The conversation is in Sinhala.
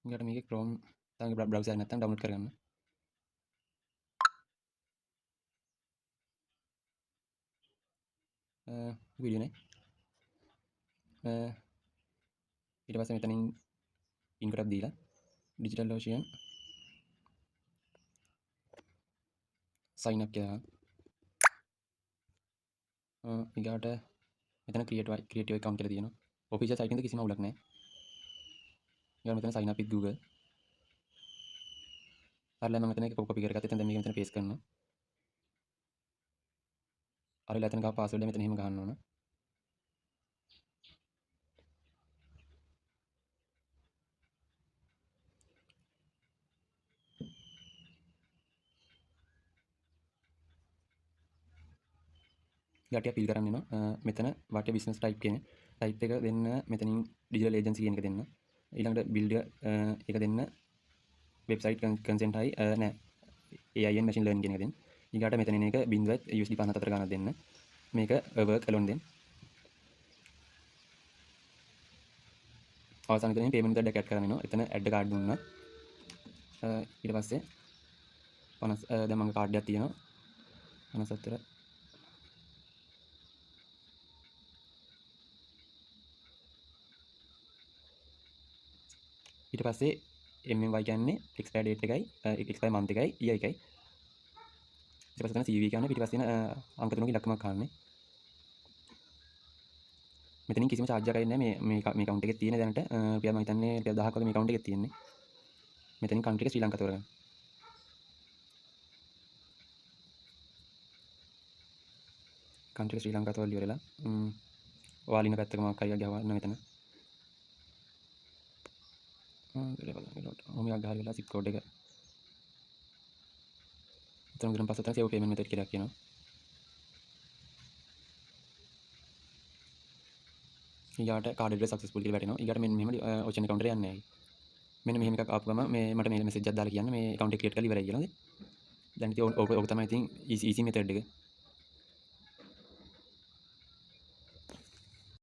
ඊට මේකේ Chrome තමයි බ්‍රවුසර් එක නැත්තම් ඩවුන්ලෝඩ් කරගන්න. වීඩියෝ නේ. ඊට පස්සේ මෙතනින් පින් කොටක් දීලා digital ocean sign up කියලා. ඊගාට මෙතන creative account කියලා තියෙනවා. official site එකේ කිසිම අවුලක් නැහැ. ඊගාට මෙතන sign up with Google. අරලා මම මෙතන එක copy කරගත්තා. එතන දැන් මේක මෙතන paste කරනවා. අරලා එතන ගාව password එක මෙතන එහෙම ගහන්න ඕන. ඊට පිල් කරන්න වෙනවා. මෙතන what your business type කියන type එක දෙන්න. මෙතනින් digital agency කියන එක දෙන්න. ඊළඟට build එක දෙන්න. website consent හයි නෑ AIN machine learning කියන එක දෙන්න. ඊගාට මෙතන එන එක 0 USD 54 ගණන් දෙන්න. මේක work alone දෙන්න. අවසාන මෙතන payment method එක add කරන්න වෙනවා. එතන add card දුන්නා. ඊට පස්සේ 50 දැන් මගේ කාඩ් එකක් තියෙනවා. 54 ඊට පස්සේ MMY කියන්නේ expire date එකයි expire month එකයි year එකයි. ඊට පස්සේ තමයි CV කියන්නේ පිටිපස්සේ තියෙන අංක තුනක ඉලක්කමක් ගන්නනේ. මෙතනින් කිසිම charge එකක් නැහැ මේ account එකේ තියෙන දැනට රුපියල් මම හිතන්නේ රුපියල් 1000ක් වගේ මේ account එකේ තියෙන්නේ. මෙතනින් country එක ශ්‍රී ලංකාව තෝරගන්න. country එක ශ්‍රී ලංකාව තෝරලා ඉවරලා ඔයාලා ඉන්න පැත්තක මොකක් හරි ගහවන්න මෙතන. ඔහොම එකක් ගහලා ඉවරලා zip code එක. එතන ගිහින් පස්සේ තමයි save payment method කියලා කියනවා. ඊගාට card address successful කියලා වැටෙනවා. ඊගාට මෙන්න මෙහෙම ocean account එකට යන්නේ නැහැ. මෙන්න මෙහෙම එකක් ආපු ගමන් මේ මට මේ message එකක් දාලා කියන්න මේ account එක create කරලා ඉවරයි කියලා. දැන් ඉතින් ඕක තමයි ඉතින් easy method එක.